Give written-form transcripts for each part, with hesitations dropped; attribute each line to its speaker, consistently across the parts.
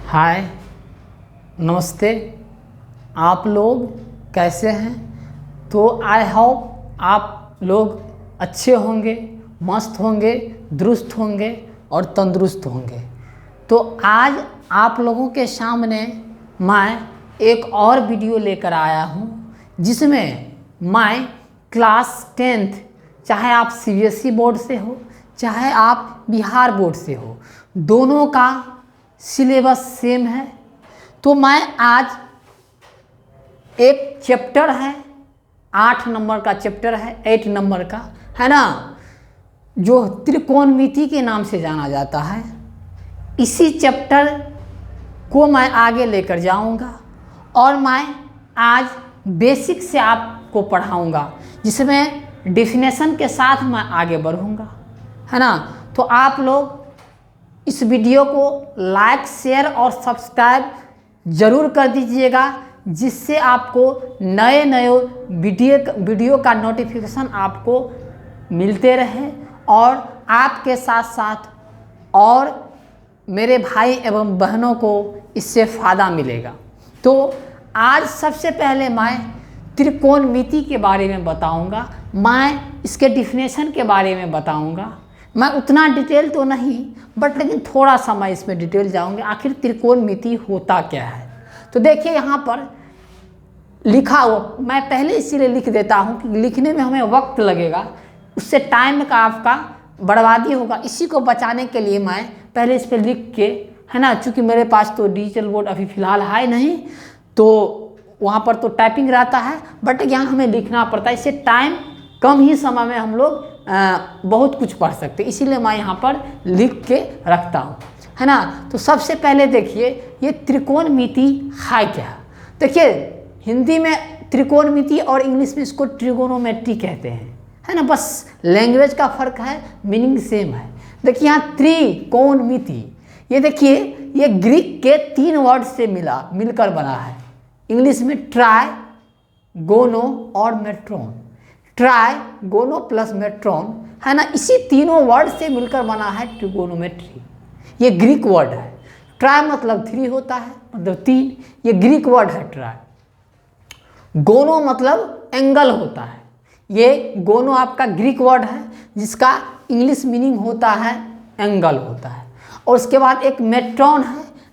Speaker 1: हाय, नमस्ते। आप लोग कैसे हैं? तो आई होप आप लोग अच्छे होंगे, मस्त होंगे, दुरुस्त होंगे और तंदुरुस्त होंगे। तो आज आप लोगों के सामने मैं एक और वीडियो लेकर आया हूं, जिसमें मैं क्लास 10th, चाहे आप सीबीएसई बोर्ड से हो चाहे आप बिहार बोर्ड से हो, दोनों का सिलेबस सेम है। तो मैं आज एक चैप्टर है, 8 नंबर का चैप्टर है, 8 नंबर का है ना, जो त्रिकोणमिति के नाम से जाना जाता है। इसी चैप्टर को मैं आगे लेकर जाऊंगा और मैं आज बेसिक से आपको पढ़ाऊंगा, जिसमें डेफिनेशन के साथ मैं आगे बढ़ूंगा, है ना। तो आप लोग इस वीडियो को लाइक, शेयर और सब्सक्राइब ज़रूर कर दीजिएगा, जिससे आपको नए नए वीडियो का नोटिफिकेशन आपको मिलते रहे और आपके साथ साथ और मेरे भाई एवं बहनों को इससे फ़ायदा मिलेगा। तो आज सबसे पहले मैं त्रिकोणमिति के बारे में बताऊंगा, मैं इसके डिफिनेशन के बारे में बताऊंगा। मैं उतना डिटेल तो नहीं, बट लेकिन थोड़ा सा मैं इसमें डिटेल जाऊंगा, आखिर त्रिकोणमिति होता क्या है। तो देखिए यहाँ पर लिखा हुआ, मैं पहले इसीलिए लिख देता हूँ कि लिखने में हमें वक्त लगेगा, उससे टाइम का आपका बर्बादी होगा। इसी को बचाने के लिए मैं पहले इस पर लिख के, है ना, चूँकि मेरे पास तो डिजिटल बोर्ड अभी फ़िलहाल है नहीं, तो वहाँ पर तो टाइपिंग रहता है, बट यहाँ हमें लिखना पड़ता है। इससे टाइम कम ही समय में हम लोग बहुत कुछ पढ़ सकते हैं, इसीलिए मैं यहाँ पर लिख के रखता हूँ, है ना। तो सबसे पहले देखिए ये त्रिकोणमिति है क्या। देखिए हिंदी में त्रिकोणमिति और इंग्लिश में इसको ट्रिगोनोमेट्री कहते हैं, है ना। बस लैंग्वेज का फ़र्क है, मीनिंग सेम है। देखिए यहाँ त्रिकोणमिति, ये देखिए ये ग्रीक के 3 वर्ड से मिलकर बना है। इंग्लिश में ट्राई, गोनो और मेट्रोन, ट्राई, गोनो प्लस मेट्रोन, है ना। इसी तीनों वर्ड से मिलकर बना है ट्रिगोनोमेट्री। ये ग्रीक वर्ड है। ट्राई मतलब 3 होता है, मतलब 3, ये ग्रीक वर्ड है ट्राई। गोनो मतलब एंगल होता है, ये गोनो आपका ग्रीक वर्ड है, जिसका इंग्लिश मीनिंग होता है एंगल होता है। और उसके बाद एक मेट्रोन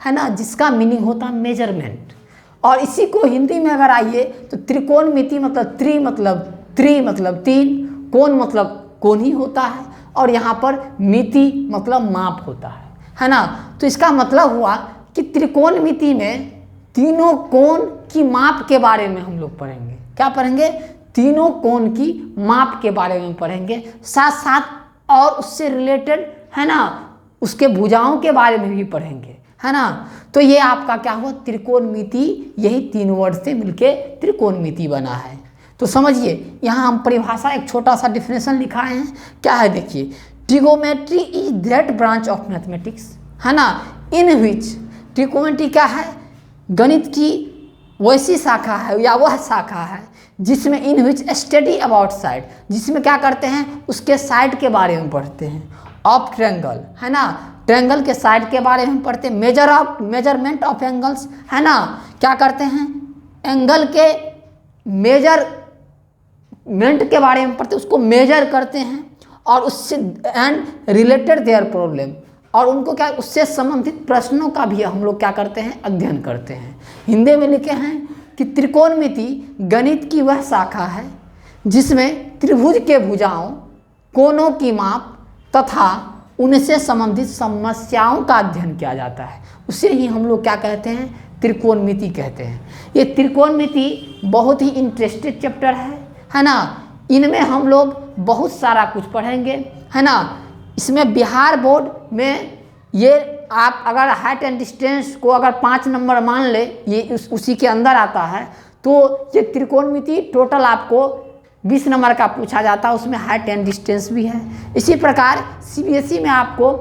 Speaker 1: है ना, जिसका मीनिंग होता है मेजरमेंट। और इसी को हिंदी में अगर आइए तो त्रिकोणमिति मतलब त्रि मतलब 3, कोण मतलब कोण ही होता है, और यहाँ पर मिति मतलब माप होता है ना। तो इसका मतलब हुआ कि त्रिकोणमिति में तीनों कोण की माप के बारे में हम लोग पढ़ेंगे। क्या पढ़ेंगे? तीनों कोण की माप के बारे में पढ़ेंगे, साथ साथ और उससे रिलेटेड, है ना, उसके भुजाओं के बारे में भी पढ़ेंगे, है ना। तो ये आपका क्या हुआ? त्रिकोणमिति, यही 3 वर्ड से मिलके त्रिकोणमिति बना है। तो समझिए यहाँ हम परिभाषा एक छोटा सा डिफिनेशन लिखाए हैं। क्या है देखिए, trigonometry is that branch of mathematics, है ना, इन विच, ट्रिगोमेट्री क्या है? गणित की वैसी शाखा है या वह शाखा है जिसमें इन विच स्टडी अबाउट साइड, जिसमें क्या करते हैं? उसके साइड के बारे में पढ़ते हैं। ऑफ ट्रायंगल, है ना, ट्रायंगल के साइड के बारे में पढ़ते हैं। मेजरमेंट ऑफ एंगल्स, है ना, क्या करते हैं? एंगल के मेजरमेंट के बारे में पढ़ते हैं, उसको मेजर करते हैं, और उससे एंड रिलेटेड देयर प्रॉब्लम, और उनको क्या, उससे संबंधित प्रश्नों का भी हम लोग क्या करते हैं? अध्ययन करते हैं। हिंदी में लिखे हैं कि त्रिकोणमिति गणित की वह शाखा है जिसमें त्रिभुज के भुजाओं, कोणों की माप तथा उनसे संबंधित समस्याओं का अध्ययन किया जाता है। उसे ही हम लोग क्या कहते हैं? त्रिकोणमिति कहते हैं। ये त्रिकोणमिति बहुत ही इंटरेस्टेड चैप्टर है ना। इनमें हम लोग बहुत सारा कुछ पढ़ेंगे, है ना। इसमें बिहार बोर्ड में ये आप अगर हाइट एंड डिस्टेंस को अगर 5 नंबर मान ले, ये उसी के अंदर आता है, तो ये त्रिकोणमिति टोटल आपको 20 नंबर का पूछा जाता है, उसमें हाइट एंड डिस्टेंस भी है। इसी प्रकार सीबीएसई में आपको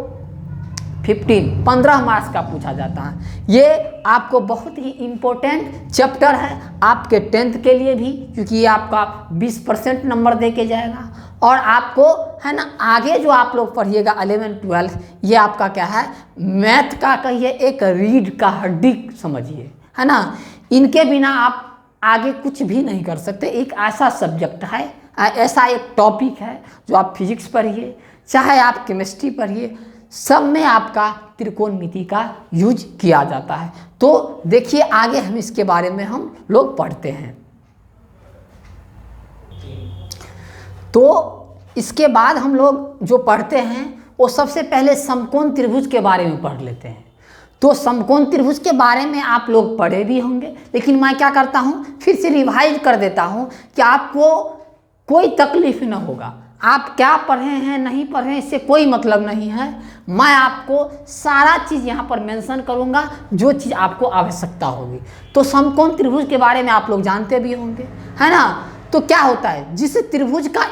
Speaker 1: 15 मार्क्स का पूछा जाता है। ये आपको बहुत ही इम्पोर्टेंट चैप्टर है आपके 10th के लिए भी, क्योंकि ये आपका 20% नंबर दे के जाएगा। और आपको है ना आगे जो आप लोग पढ़िएगा 11 12 ये आपका क्या है, मैथ का कहिए एक रीढ़ का हड्डी समझिए, है ना। इनके बिना आप आगे कुछ भी नहीं कर सकते। एक ऐसा सब्जेक्ट है, ऐसा एक टॉपिक है जो आप फिजिक्स पढ़िए चाहे आप केमिस्ट्री पढ़िए, सब में आपका त्रिकोणमिति का यूज किया जाता है। तो देखिए आगे हम इसके बारे में हम लोग पढ़ते हैं। तो इसके बाद हम लोग जो पढ़ते हैं वो सबसे पहले समकोण त्रिभुज के बारे में पढ़ लेते हैं। तो समकोण त्रिभुज के बारे में आप लोग पढ़े भी होंगे, लेकिन मैं क्या करता हूँ फिर से रिवाइज कर देता हूँ कि आपको कोई तकलीफ न होगा। आप क्या पढ़े हैं नहीं पढ़े हैं इससे कोई मतलब नहीं है। मैं आपको सारा चीज़ यहाँ पर मेंशन करूँगा जो चीज़ आपको आवश्यकता होगी। तो समकोण त्रिभुज के बारे में आप लोग जानते भी होंगे, है ना। तो क्या होता है, जिस त्रिभुज का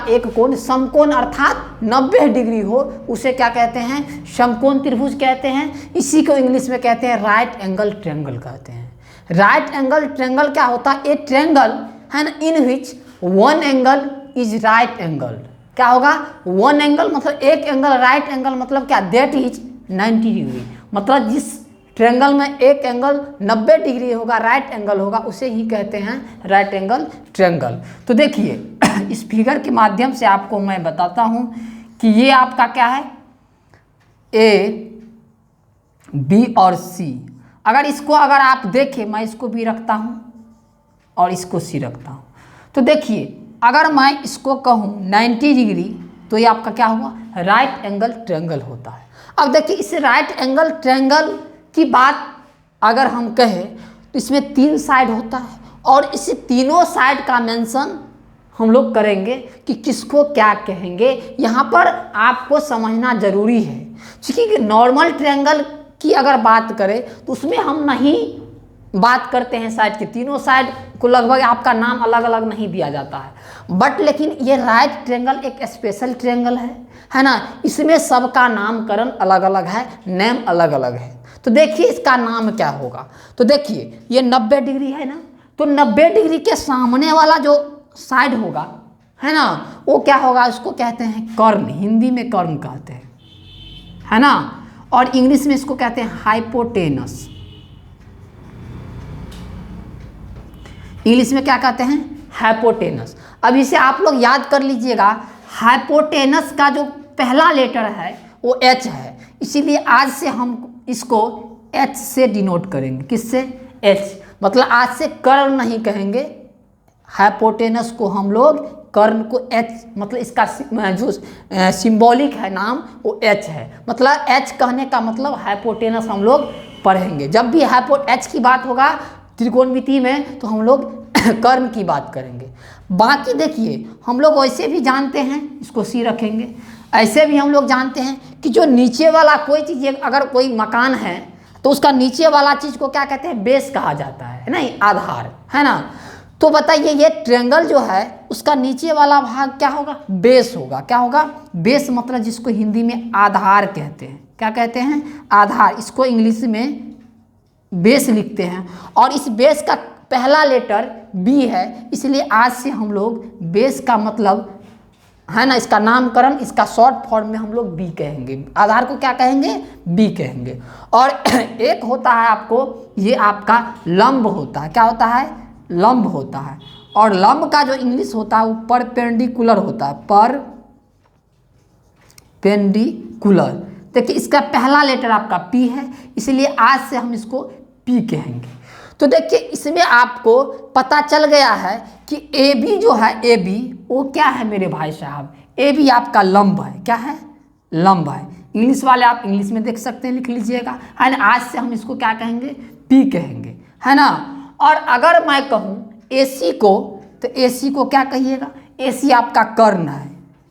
Speaker 1: एक कोण समकोण अर्थात 90 डिग्री हो उसे क्या कहते हैं, समकोण त्रिभुज कहते हैं। इसी को इंग्लिश में कहते हैं राइट एंगल ट्रायंगल कहते हैं। राइट एंगल ट्रायंगल क्या होता है, ए ट्रायंगल है ना in which one angle is right angle. क्या होगा, वन एंगल मतलब एक एंगल, राइट एंगल मतलब क्या, दैट इज 90 डिग्री। मतलब जिस ट्रायंगल में एक एंगल 90 डिग्री होगा, राइट एंगल होगा, उसे ही कहते हैं राइट एंगल ट्रायंगल। तो देखिए इस फिगर के माध्यम से आपको मैं बताता हूं कि ये आपका क्या है, ए बी और सी। अगर आप देखें, मैं इसको बी रखता हूं और इसको सी रखता हूं, तो देखिए अगर मैं इसको कहूँ 90 डिग्री तो ये आपका क्या हुआ, राइट एंगल ट्रायंगल होता है। अब देखिए इस राइट एंगल ट्रायंगल की बात अगर हम कहें तो इसमें 3 साइड होता है और इस तीनों साइड का मेंशन हम लोग करेंगे कि किसको क्या कहेंगे। यहाँ पर आपको समझना जरूरी है, क्योंकि नॉर्मल ट्रायंगल की अगर बात करें तो उसमें हम नहीं बात करते हैं साइड की, तीनों साइड को लगभग आपका नाम अलग अलग नहीं दिया जाता है। बट लेकिन ये राइट ट्रायंगल एक स्पेशल ट्रायंगल है ना, इसमें सबका नामकरण अलग अलग है, नेम अलग अलग है। तो देखिए इसका नाम क्या होगा, तो देखिए ये 90 डिग्री है ना, तो 90 डिग्री के सामने वाला जो साइड होगा है ना, वो क्या होगा, उसको कहते हैं कर्ण, हिंदी में कर्ण कहते हैं, है ना, और इंग्लिश में इसको कहते हैं हाइपोटेनस। इंग्लिश में क्या कहते हैं, हाइपोटेनस। अब इसे आप लोग याद कर लीजिएगा, हाइपोटेनस का जो पहला लेटर है वो एच है, इसीलिए आज से हम इसको एच से डिनोट करेंगे। किससे, एच। मतलब आज से कर्ण नहीं कहेंगे, हाइपोटेनस को हम लोग कर्ण को एच, मतलब इसका जो सिंबॉलिक है नाम वो एच है। मतलब एच कहने का मतलब हाइपोटेनस हम लोग पढ़ेंगे। जब भी एच की बात होगा त्रिकोणमिति में तो हम लोग कर्ण की बात करेंगे। बाकी देखिए हम लोग वैसे भी जानते हैं, इसको सी रखेंगे। ऐसे भी हम लोग जानते हैं कि जो नीचे वाला कोई चीज़, अगर कोई मकान है तो उसका नीचे वाला चीज़ को क्या कहते हैं, बेस कहा जाता है नहीं, आधार, है ना। तो बताइए ये ट्रायंगल जो है उसका नीचे वाला भाग क्या होगा, बेस होगा। क्या होगा, बेस, मतलब जिसको हिंदी में आधार कहते हैं। क्या कहते हैं, आधार। इसको इंग्लिश में बेस लिखते हैं और इस बेस का पहला लेटर बी है, इसलिए आज से हम लोग बेस का मतलब है ना, इसका नामकरण, इसका शॉर्ट फॉर्म में हम लोग बी कहेंगे। आधार को क्या कहेंगे, बी कहेंगे। और एक होता है आपको, ये आपका लंब होता है। क्या होता है, लंब होता है। और लंब का जो इंग्लिश होता है वो परपेंडिकुलर होता है, परपेंडिकुलर। देखिए इसका पहला लेटर आपका पी है, इसलिए आज से हम इसको पी कहेंगे। तो देखिए इसमें आपको पता चल गया है कि ए बी जो है, ए बी वो क्या है मेरे भाई साहब, ए बी आपका लंब है। क्या है, लंब है। इंग्लिश वाले आप इंग्लिश में देख सकते हैं, लिख लीजिएगा, है ना। आज से हम इसको क्या कहेंगे, पी कहेंगे, है ना। और अगर मैं कहूँ ए सी को, तो ए सी को क्या कहिएगा, ए सी आपका कर्ण है।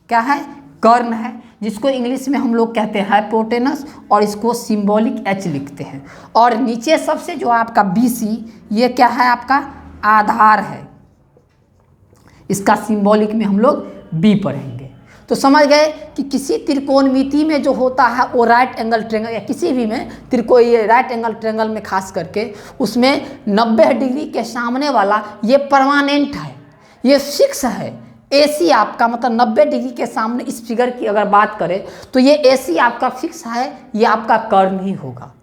Speaker 1: क्या है, कर्ण है, जिसको इंग्लिश में हम लोग कहते हैं हाइपोटेनस, और इसको सिंबॉलिक एच लिखते हैं। और नीचे सबसे जो आपका बी सी, ये क्या है, आपका आधार है। इसका सिंबॉलिक में हम लोग बी पढ़ेंगे। तो समझ गए कि किसी त्रिकोणमिति में जो होता है वो राइट एंगल ट्रायंगल, या किसी भी में ये राइट एंगल ट्रायंगल में खास करके उसमें 90 डिग्री के सामने वाला ये परमानेंट है, ये फिक्स है, AC आपका मतलब 90 डिग्री के सामने इस फिगर की अगर बात करें तो ये AC आपका फिक्स है, ये आपका कर्ण ही होगा,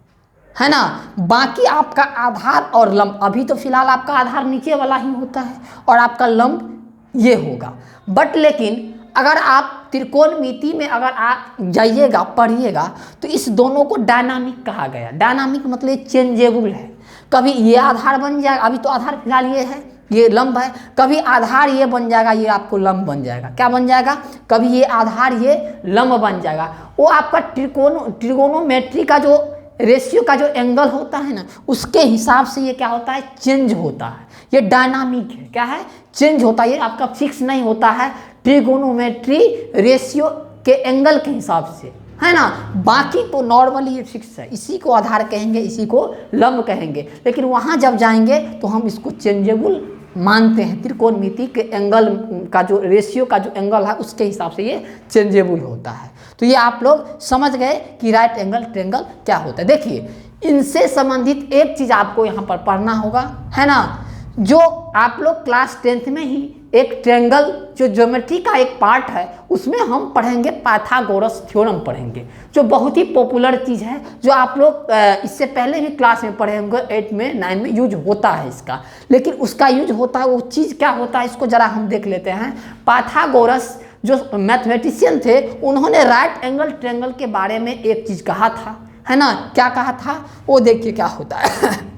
Speaker 1: है ना। बाकी आपका आधार और लंब, अभी तो फिलहाल आपका आधार नीचे वाला ही होता है और आपका लंब ये होगा। बट लेकिन अगर आप त्रिकोणमिति में अगर आप जाइएगा पढ़िएगा तो इस दोनों को डायनामिक कहा गया। डायनामिक मतलब चेंजेबल है, कभी ये आधार बन जाएगा, अभी तो आधार फिलहाल ये है, ये लंब है, कभी आधार ये बन जाएगा, ये आपको लंब बन जाएगा। क्या बन जाएगा? कभी ये आधार ये लंब बन जाएगा। वो आपका ट्रिगोनोमेट्री का जो रेशियो का जो एंगल होता है ना, उसके हिसाब से ये क्या होता है, चेंज होता है। ये डायनामिक है, क्या है, चेंज होता है, ये आपका फिक्स नहीं होता है ट्रिगोनोमेट्री रेशियो के एंगल के हिसाब से, है ना। बाकी तो नॉर्मली ये फिक्स है, इसी को आधार कहेंगे, इसी को लंब कहेंगे। लेकिन वहाँ जब जाएंगे तो हम इसको चेंजेबल मानते हैं, त्रिकोणमिति के एंगल का जो रेशियो का जो एंगल है उसके हिसाब से ये चेंजेबल होता है। तो ये आप लोग समझ गए कि राइट एंगल ट्रायंगल क्या होता है। देखिए, इनसे संबंधित एक चीज़ आपको यहाँ पर पढ़ना होगा, है ना, जो आप लोग क्लास 10th में ही एक ट्रायंगल जो ज्योमेट्री का एक पार्ट है उसमें हम पढ़ेंगे पाइथागोरस थ्योरम पढ़ेंगे, जो बहुत ही पॉपुलर चीज़ है, जो आप लोग इससे पहले भी क्लास में पढ़े होंगे, 8 में 9 में यूज होता है इसका। लेकिन उसका यूज होता है, वो चीज़ क्या होता है इसको ज़रा हम देख लेते हैं। पाइथागोरस जो मैथमेटिशियन थे उन्होंने राइट एंगल ट्रायंगल के बारे में एक चीज़ कहा था, है ना। क्या कहा था वो देखिए क्या होता है।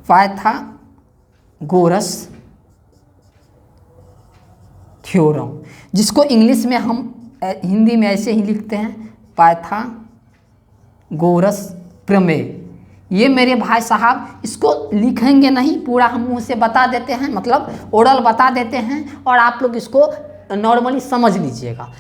Speaker 1: पाइथागोरस थ्योरम, जिसको इंग्लिश में हम हिंदी में ऐसे ही लिखते हैं पाइथागोरस प्रमेय। ये मेरे भाई साहब इसको लिखेंगे नहीं, पूरा हम मुँह से बता देते हैं, मतलब ओरल बता देते हैं और आप लोग इसको नॉर्मली समझ लीजिएगा।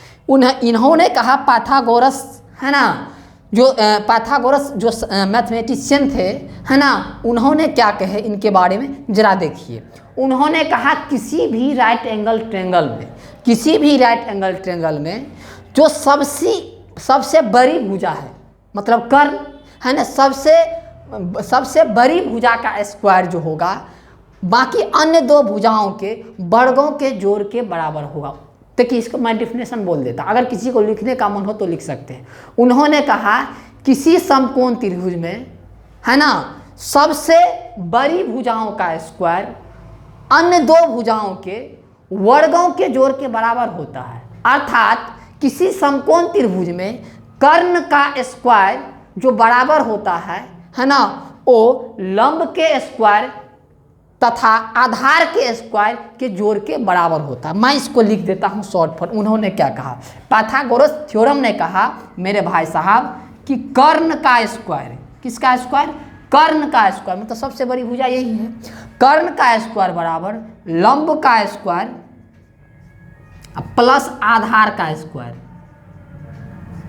Speaker 1: इन्होंने कहा पाइथागोरस, है ना, जो पाइथागोरस जो मैथमेटिशियन थे, है ना, उन्होंने क्या कहे इनके बारे में जरा देखिए। उन्होंने कहा किसी भी राइट एंगल ट्रायंगल में, किसी भी राइट एंगल ट्रायंगल में जो सबसे बड़ी भुजा है, मतलब कर्ण, है ना, सबसे बड़ी भुजा का स्क्वायर जो होगा बाकी अन्य दो भुजाओं के वर्गों के जोड़ के बराबर होगा। देखिए, इसको मैं डिफिनेशन बोल देता, अगर किसी को लिखने का मन हो तो लिख सकते हैं। उन्होंने कहा किसी समकोण त्रिभुज में, है ना, सबसे बड़ी भुजाओं का स्क्वायर अन्य दो भुजाओं के वर्गों के जोड़ के बराबर होता है। अर्थात किसी समकोण त्रिभुज में कर्ण का स्क्वायर जो बराबर होता है ना, वो लंब के स्क्वायर तथा आधार के स्क्वायर के जोड़ के बराबर होता है। मैं इसको लिख देता हूँ शॉर्ट फॉर्म। उन्होंने क्या कहा, पाइथागोरस थ्योरम ने कहा मेरे भाई साहब कि कर्ण का स्क्वायर, किसका स्क्वायर, कर्ण का स्क्वायर, मतलब सबसे बड़ी भुजा यही है, कर्ण का स्क्वायर बराबर लंब का स्क्वायर प्लस आधार का स्क्वायर।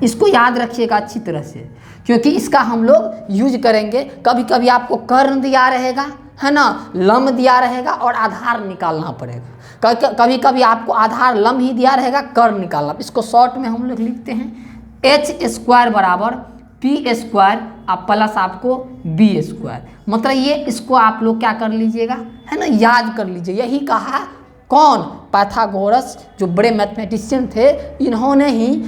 Speaker 1: इसको याद रखिएगा अच्छी तरह से, क्योंकि इसका हम लोग यूज करेंगे। कभी कभी आपको कर्ण दिया रहेगा, है ना, लंब दिया रहेगा और आधार निकालना पड़ेगा। कभी कभी आपको आधार लंब ही दिया रहेगा, कर्ण निकालना। इसको शॉर्ट में हम लोग लिखते हैं एच स्क्वायर बराबर पी स्क्वायर और प्लस आपको बी स्क्वायर। मतलब ये इसको आप लोग क्या कर लीजिएगा, है ना, याद कर लीजिए। यही कहा कौन, पाइथागोरस, जो बड़े मैथमेटिशियन थे, इन्होंने ही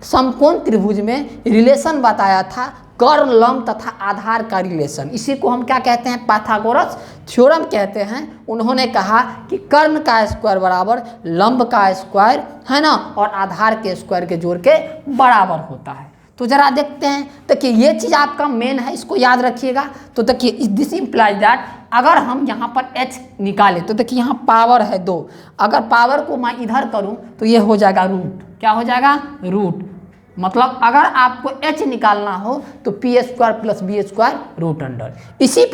Speaker 1: समकोण त्रिभुज में रिलेशन बताया था, कर्ण लंब तथा आधार का रिलेशन। इसी को हम क्या कहते हैं, पाइथागोरस थ्योरम कहते हैं। उन्होंने कहा कि कर्ण का स्क्वायर बराबर लंब का स्क्वायर, है ना, और आधार के स्क्वायर के जोड़ के बराबर होता है। तो जरा देखते हैं। देखिए, ये चीज़ आपका मेन है, इसको याद रखिएगा। तो देखिए, दिस इम्प्लाइज दैट अगर हम यहाँ पर h निकालें तो देखिए यहाँ पावर है 2, अगर पावर को मैं इधर करूँ तो ये हो जाएगा रूट। क्या हो जाएगा, रूट। मतलब अगर आपको h निकालना हो तो P square plus B square root under. इसी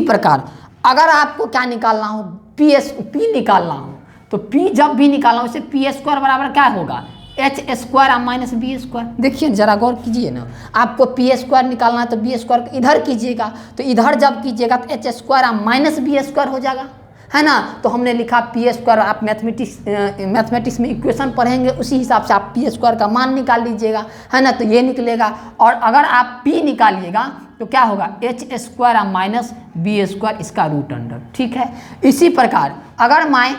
Speaker 1: प्रकार अगर आपको क्या निकालना हो, पी निकालना हो, तो p जब भी निकालना हो, इसे पी स्क्वायर बराबर क्या होगा, H square minus B square. देखिए जरा गौर कीजिए ना, आपको पी स्क्वायर निकालना है तो बी स्क्वायर इधर कीजिएगा, तो इधर जब कीजिएगा तो H square minus B square हो जाएगा। है ना। तो हमने लिखा पी स्क्वायर, आप मैथमेटिक्स में इक्वेशन पढ़ेंगे उसी हिसाब से आप पी स्क्वायर का मान निकाल लीजिएगा, है ना। तो ये निकलेगा, और अगर आप पी निकालिएगा तो क्या होगा, H square minus B square इसका रूट अंडर, ठीक है। इसी प्रकार अगर मैं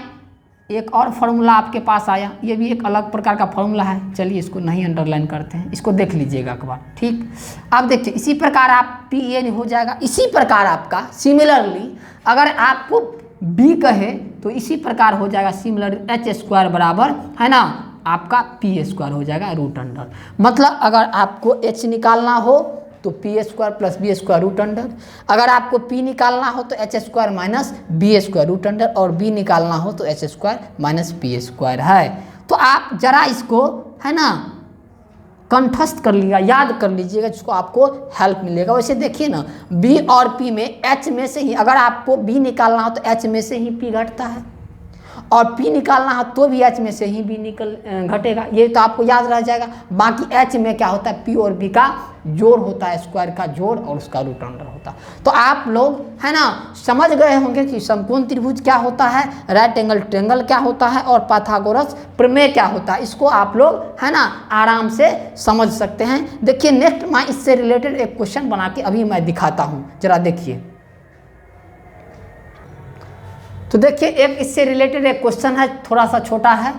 Speaker 1: एक और फॉर्मूला आपके पास आया, ये भी एक अलग प्रकार का फॉर्मूला है, चलिए इसको नहीं अंडरलाइन करते हैं, इसको देख लीजिएगा एक बार, ठीक। अब देखिए इसी प्रकार आप पी ए हो जाएगा। इसी प्रकार आपका सिमिलरली अगर आपको बी कहे तो इसी प्रकार हो जाएगा सिमिलर, एच स्क्वायर बराबर, है ना, आपका पी स्क्वायर हो जाएगा रूट अंडर। मतलब अगर आपको एच निकालना हो तो P square plus B square root under, अगर आपको पी निकालना हो तो H square minus B square root under, और बी निकालना हो तो H square minus P square है। तो आप जरा इसको, है ना, कंठस्थ कर लिएगा, याद कर लीजिएगा, जिसको आपको हेल्प मिलेगा। वैसे देखिए ना, बी और पी में एच में से ही, अगर आपको बी निकालना हो तो एच में से ही पी घटता है, और पी निकालना हो तो भी एच में से ही बी घटेगा, ये तो आपको याद रह जाएगा। बाकी एच में क्या होता है, पी और बी का जोड़ होता है, स्क्वायर का जोड़, और उसका रूट अंडर होता है। तो आप लोग, है ना, समझ गए होंगे कि समकोण त्रिभुज क्या होता है, राइट एंगल ट्रायंगल क्या होता है, और पाइथागोरस प्रमेय क्या होता है। इसको आप लोग, है ना, आराम से समझ सकते हैं। देखिए नेक्स्ट मैं इससे रिलेटेड एक क्वेश्चन बना के अभी मैं दिखाता हूँ, जरा देखिए। तो देखिए एक इससे रिलेटेड एक क्वेश्चन है, थोड़ा सा छोटा है।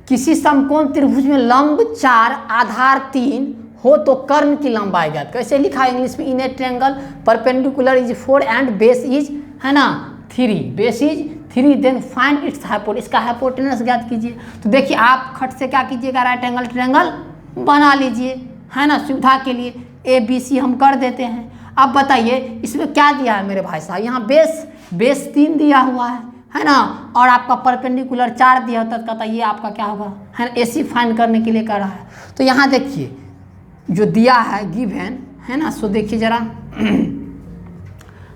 Speaker 1: किसी समकोण त्रिभुज में लंब 4 आधार 3 हो तो कर्ण की लंबाई ज्ञात। कैसे लिखा है इंग्लिश में, in a triangle perpendicular is 4 and base is, है ना, 3, base is 3, then find its hypotenuse, इसका हाइपोटेनस ज्ञात कीजिए। तो देखिए आप खट से क्या कीजिएगा, राइट एंगल ट्रायंगल बना लीजिए, है ना, सुविधा के लिए ए बी सी हम कर देते हैं। अब बताइए इसमें क्या दिया है मेरे भाई साहब, यहाँ बेस 3 दिया हुआ है ना, और आपका परपेंडिकुलर 4 दिया होता, कहता ये आपका क्या होगा, है ना, एसी फाइंड करने के लिए कर रहा है। तो यहाँ देखिए जो दिया है गिवन, है ना, सो देखिए जरा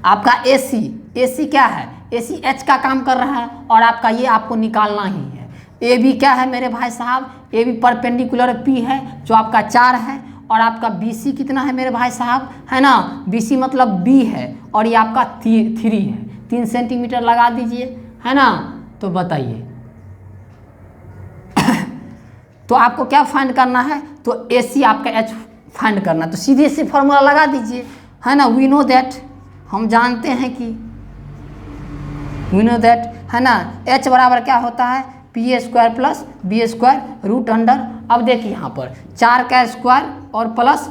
Speaker 1: आपका एसी क्या है, एसी एच का काम कर रहा है, और आपका ये आपको निकालना ही है। ए बी क्या है मेरे भाई साहब, ए बी परपेंडिकुलर पी है जो आपका 4 है, और आपका बी सी कितना है मेरे भाई साहब, है ना, बी सी मतलब बी है, और ये आपका 3 है, 3 सेंटीमीटर लगा दीजिए, है ना। तो बताइए तो आपको क्या फाइंड करना है, तो ए सी आपका एच फाइंड करना, तो सीधे से फॉर्मूला लगा दीजिए, है ना। वी नो दैट, हम जानते हैं कि वी नो दैट, है ना, एच बराबर क्या होता है, P square plus B square root under. अब देखिए यहाँ पर 4 का स्क्वायर और प्लस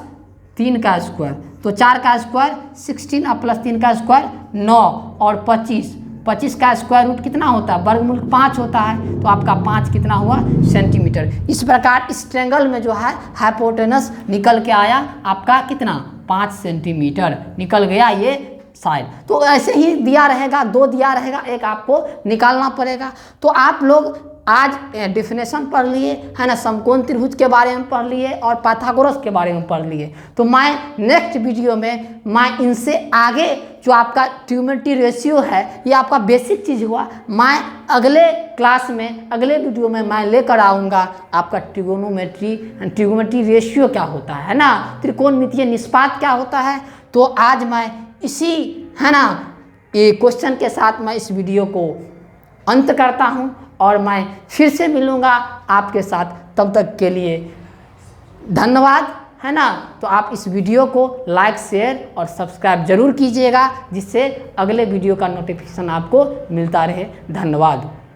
Speaker 1: 3 का स्क्वायर, तो 4 का स्क्वायर 16 और प्लस 3 का स्क्वायर 9 और 25 का स्क्वायर रूट कितना होता है, वर्गमूल 5 होता है, तो आपका 5 कितना हुआ, सेंटीमीटर। इस प्रकार इस ट्रायंगल में जो है हाइपोटेनस निकल के आया आपका कितना, 5 सेंटीमीटर निकल गया ये साइड। तो ऐसे ही दिया रहेगा, 2 दिया रहेगा, एक आपको निकालना पड़ेगा। तो आप लोग आज डेफिनेशन पढ़ लिए, है ना, समकोण त्रिभुज के बारे में पढ़ लिए, और पाइथागोरस के बारे में पढ़ लिए। तो मैं नेक्स्ट वीडियो में मैं इनसे आगे जो आपका ट्रिग्नोमेट्री रेशियो है, ये आपका बेसिक चीज़ हुआ, मैं अगले क्लास में, अगले वीडियो में मैं लेकर आऊँगा आपका ट्रिग्नोमेट्री रेशियो क्या होता है ना, त्रिकोणमितीय निष्पात क्या होता है। तो आज मैं इसी, है ना, ये क्वेश्चन के साथ मैं इस वीडियो को अंत करता हूँ, और मैं फिर से मिलूँगा आपके साथ, तब तक के लिए धन्यवाद, है ना। तो आप इस वीडियो को लाइक, शेयर और सब्सक्राइब जरूर कीजिएगा, जिससे अगले वीडियो का नोटिफिकेशन आपको मिलता रहे। धन्यवाद।